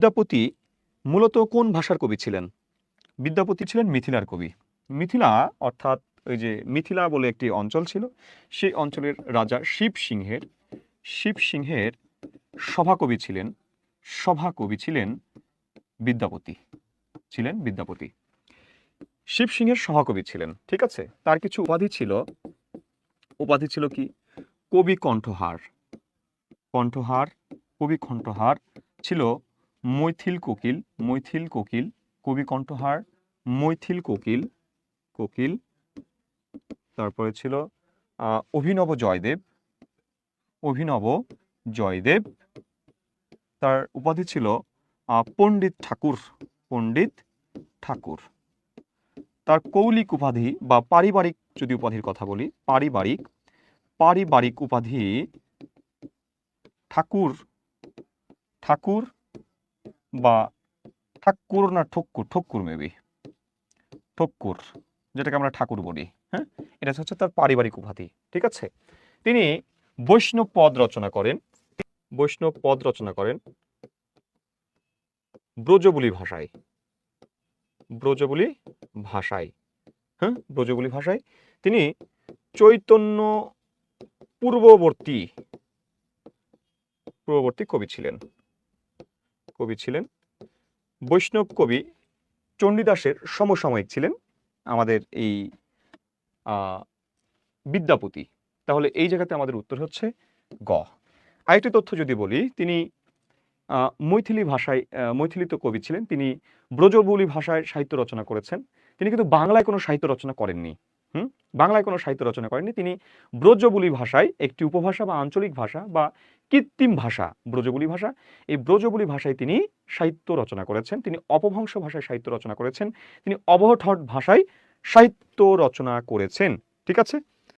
বিদ্যাপতি মূলত কোন ভাষার কবি ছিলেন? বিদ্যাপতি ছিলেন মিথিলার কবি। মিথিলা অর্থাৎ ওই যে মিথিলা বলে একটি অঞ্চল ছিল, সেই অঞ্চলের রাজা শিবসিংহের সভাকবি ছিলেন বিদ্যাপতি। শিবসিংহের সভাকবি ছিলেন, ঠিক আছে। তার কিছু উপাধি ছিল কি? কবি কণ্ঠহার, কবি কণ্ঠহার ছিল মৈথিল কোকিল, কবি কণ্ঠহার মৈথিল কোকিল। তারপরে ছিল অভিনব জয়দেব। তার উপাধি ছিল পণ্ডিত ঠাকুর। তার কৌলিক উপাধি বা পারিবারিক যদি উপাধির কথা বলি, পারিবারিক উপাধি ঠাকুর বা ঠাকুর না ঠক্কুর মেবি ঠক্কুর, যেটাকে আমরা ঠাকুর বলি। হ্যাঁ, এটা হচ্ছে তার পারিবারিক উপাধি, ঠিক আছে। তিনি বৈষ্ণব পদ রচনা করেন ব্রজবুলি ভাষায়। তিনি চৈতন্য পূর্ববর্তী কবি ছিলেন। বৈষ্ণব কবি চণ্ডীদাসের সমসাময়িক ছিলেন আমাদের এই বিদ্যাপতি। তাহলে এই জায়গাতে আমাদের উত্তর হচ্ছে গ। আরেকটি তথ্য যদি বলি, তিনি মৈথিলিত কবি ছিলেন। তিনি ব্রজবুলি ভাষায় সাহিত্য রচনা করেছেন। তিনি কিন্তু বাংলায় কোনো সাহিত্য রচনা করেননি। তিনি ব্রজবুলি ভাষায়, একটি উপভাষা বা আঞ্চলিক ভাষা বা কৃত্রিম ভাষা ব্রজবুলি ভাষা, এই ব্রজবুলি ভাষায় তিনি সাহিত্য রচনা করেছেন। তিনি অপভ্রংশ ভাষায় সাহিত্য রচনা করেছেন। তিনি অবহট্ঠ ভাষায় সাহিত্য রচনা করেছেন, ঠিক আছে।